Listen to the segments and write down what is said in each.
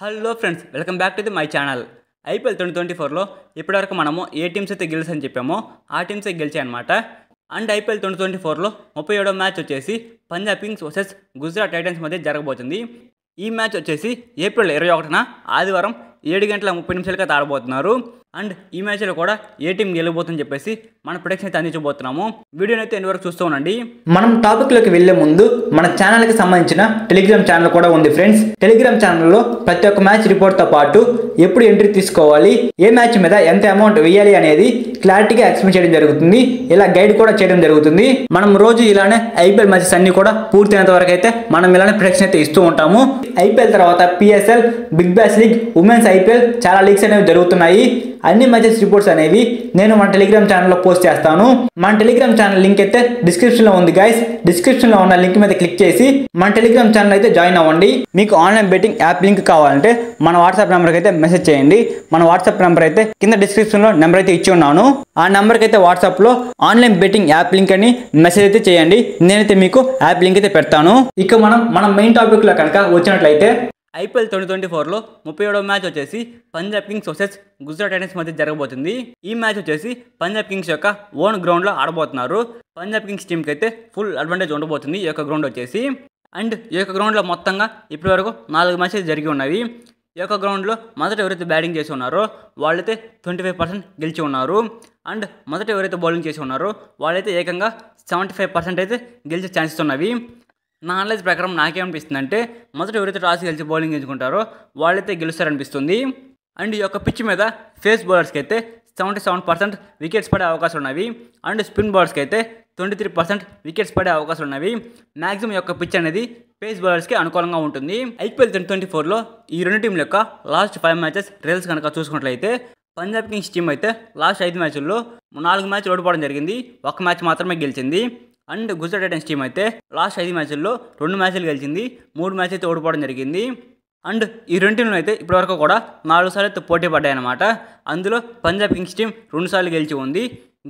Hello friends, welcome back to my channel. IPL 2024లో ఇప్పటివరకు మనము ఏ టీమ్స్ అయితే గెలిచని చెప్పామో ఆ టీమ్సే గెలిచాయి అనమాట. అండ్ ఐపీఎల్ 2024లో 37వ మ్యాచ్ వచ్చేసి Punjab Kings versus Gujarat Titans మధ్య జరగబోతుంది. ఈ మ్యాచ్ వచ్చేసి ఏప్రిల్ 21న ఆదివారం 7:30 ఆడబోతున్నారు. అండ్ ఈ మ్యాచ్లో కూడా ఏ టీం గెలవబోతుందని చెప్పేసి మన ప్రొడిక్షన్ అయితే అందించబోతున్నాము. వీడియోని అయితే ఎన్ని వరకు చూస్తూ ఉండండి. మనం టాపిక్లోకి వెళ్లే ముందు మన ఛానల్కి సంబంధించిన టెలిగ్రామ్ ఛానల్ కూడా ఉంది ఫ్రెండ్స్. టెలిగ్రామ్ ఛానల్లో ప్రతి ఒక్క మ్యాచ్ రిపోర్ట్తో పాటు ఎప్పుడు ఎంట్రీ తీసుకోవాలి, ఏ మ్యాచ్ మీద ఎంత అమౌంట్ వేయాలి అనేది క్లారిటీగా ఎక్స్ప్లెయిన్ చేయడం జరుగుతుంది. ఇలా గైడ్ కూడా చేయడం జరుగుతుంది. మనం రోజు ఇలానే ఐపీఎల్ మ్యాచెస్ అన్ని కూడా పూర్తయినంత వరకు అయితే మనం ఇలానే ప్రొడిక్షన్ అయితే ఇస్తూ ఉంటాము. ఐపీఎల్ తర్వాత PSL, big bash league, women's IPL చాలా లీగ్స్ అనేవి జరుగుతున్నాయి. అన్ని మ్యాచెస్ రిపోర్ట్స్ అనేవి నేను మన టెలిగ్రామ్ ఛానల్లో పోస్ట్ చేస్తాను. మన టెలిగ్రామ్ ఛానల్ లింక్ అయితే డిస్క్రిప్షన్లో ఉంది గైస్. డిస్క్రిప్షన్లో ఉన్న లింక్ మీద క్లిక్ చేసి మన టెలిగ్రామ్ ఛానల్ అయితే జాయిన్ అవ్వండి. మీకు ఆన్లైన్ బెట్టింగ్ యాప్ లింక్ కావాలంటే మన వాట్సాప్ నెంబర్కి అయితే మెసేజ్ చేయండి. మన వాట్సాప్ నెంబర్ అయితే కింద డిస్క్రిప్షన్లో నెంబర్ అయితే ఇచ్చి ఉన్నాను. ఆ నెంబర్కి అయితే వాట్సాప్లో ఆన్లైన్ బెట్టింగ్ యాప్ లింక్ అని మెసేజ్ అయితే చేయండి. నేనైతే మీకు యాప్ లింక్ అయితే పెడతాను. ఇక మన మెయిన్ టాపిక్లో కనుక వచ్చినట్లయితే ఐపీఎల్ 2024లో 37వ మ్యాచ్ వచ్చేసి Punjab Kings versus Gujarat Titans మధ్య జరగబోతుంది. ఈ మ్యాచ్ వచ్చేసి పంజాబ్ కింగ్స్ యొక్క ఓన్ గ్రౌండ్లో ఆడబోతున్నారు. పంజాబ్ కింగ్స్ టీంకి అయితే ఫుల్ అడ్వాంటేజ్ ఉండబోతుంది ఈ యొక్క గ్రౌండ్ వచ్చేసి. అండ్ ఈ యొక్క గ్రౌండ్లో మొత్తంగా ఇప్పటి వరకు 4 మ్యాచెస్ జరిగి ఉన్నవి. ఈ యొక్క గ్రౌండ్లో మొదట ఎవరైతే బ్యాటింగ్ చేసి ఉన్నారో వాళ్ళైతే 25% గెలిచి ఉన్నారు. అండ్ మొదట ఎవరైతే బౌలింగ్ చేసి ఉన్నారో వాళ్ళైతే ఏకంగా 75% అయితే గెలిచే ఛాన్సెస్ ఉన్నవి. నా నాలెడ్జ్ ప్రకారం నాకేమనిపిస్తుంది అంటే మొదట ఎవరైతే టాస్ గెలిచి బౌలింగ్ ఎంచుకుంటారో వాళ్ళైతే గెలుస్తారనిపిస్తుంది. అండ్ ఈ యొక్క పిచ్ మీద ఫేస్ బౌలర్స్కి అయితే 77% వికెట్స్ పడే అవకాశాలు ఉన్నవి. అండ్ స్పిన్ బౌలర్స్కి అయితే 23% వికెట్స్ పడే అవకాశాలు ఉన్నవి. మ్యాక్సిమం యొక్క పిచ్ అనేది పేస్ బౌలర్స్కి అనుకూలంగా ఉంటుంది. ఐపీఎల్ 2024లో ఈ రెండు టీంల యొక్క లాస్ట్ 5 మ్యాచెస్ రిజల్ట్స్ కనుక చూసుకున్నట్లయితే పంజాబ్ కింగ్స్ టీం అయితే లాస్ట్ 5 మ్యాచ్ల్లో 4 మ్యాచ్లు ఓడిపోవడం జరిగింది. 1 మ్యాచ్ మాత్రమే గెలిచింది. అండ్ గుజరాత్ టైటన్స్ టీం అయితే లాస్ట్ 5 మ్యాచ్ల్లో 2 మ్యాచ్లు గెలిచింది, 3 మ్యాచ్ అయితే ఓడిపోవడం జరిగింది. అండ్ ఈ రెండు టీంలు అయితే ఇప్పటివరకు కూడా 4 సార్లు అయితే పోటీ పడ్డాయి అనమాట. అందులో పంజాబ్ కింగ్స్ టీం 2 సార్లు గెలిచి ఉంది,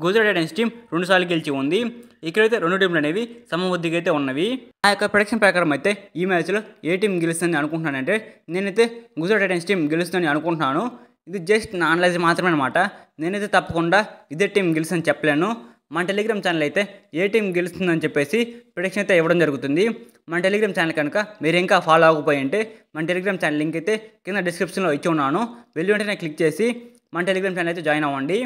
గుజరాత్ టైటన్స్ టీం 2 సార్లు గెలిచి ఉంది. ఇక్కడైతే రెండు టీంలు అనేవి సమబుద్ధిగా అయితే ఉన్నవి. ఆ యొక్క ప్రొడిక్షన్ ప్రకారం అయితే ఈ మ్యాచ్లో ఏ టీం గెలుస్తుందని అనుకుంటున్నానంటే నేనైతే గుజరాత్ టైటన్స్ టీం గెలుస్తుందని అనుకుంటున్నాను. ఇది జస్ట్ నా అనలైజ్ మాత్రమే అనమాట. నేనైతే తప్పకుండా ఇదే టీం గెలుస్తుందని చెప్పలేను. మన టెలిగ్రామ్ ఛానల్ అయితే ఏ టీం గెలుస్తుందని చెప్పేసి ప్రొడిక్షన్ అయితే ఇవ్వడం జరుగుతుంది. మన టెలిగ్రామ్ ఛానల్ కనుక మీరు ఇంకా ఫాలో అవ్వకపోయి అంటే మన టెలిగ్రామ్ ఛానల్ లింక్ అయితే కింద డిస్క్రిప్షన్లో ఇచ్చి ఉన్నాను. వెళ్ళి వెంటనే క్లిక్ చేసి మన టెలిగ్రామ్ ఛానల్ అయితే జాయిన్ అవ్వండి.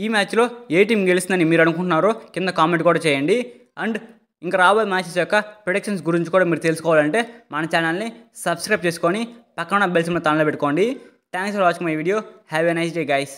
ఈ మ్యాచ్లో ఏ టీం గెలుస్తుందని మీరు అనుకుంటున్నారో కింద కామెంట్ కూడా చేయండి. అండ్ ఇంకా రాబోయే మ్యాచెస్ యొక్క ప్రొడిక్షన్స్ గురించి కూడా మీరు తెలుసుకోవాలంటే మన ఛానల్ని సబ్స్క్రైబ్ చేసుకొని పక్కన బెల్ సింబల్ ఆన్లో పెట్టుకోండి. Thanks for watching my video. Have a nice day guys.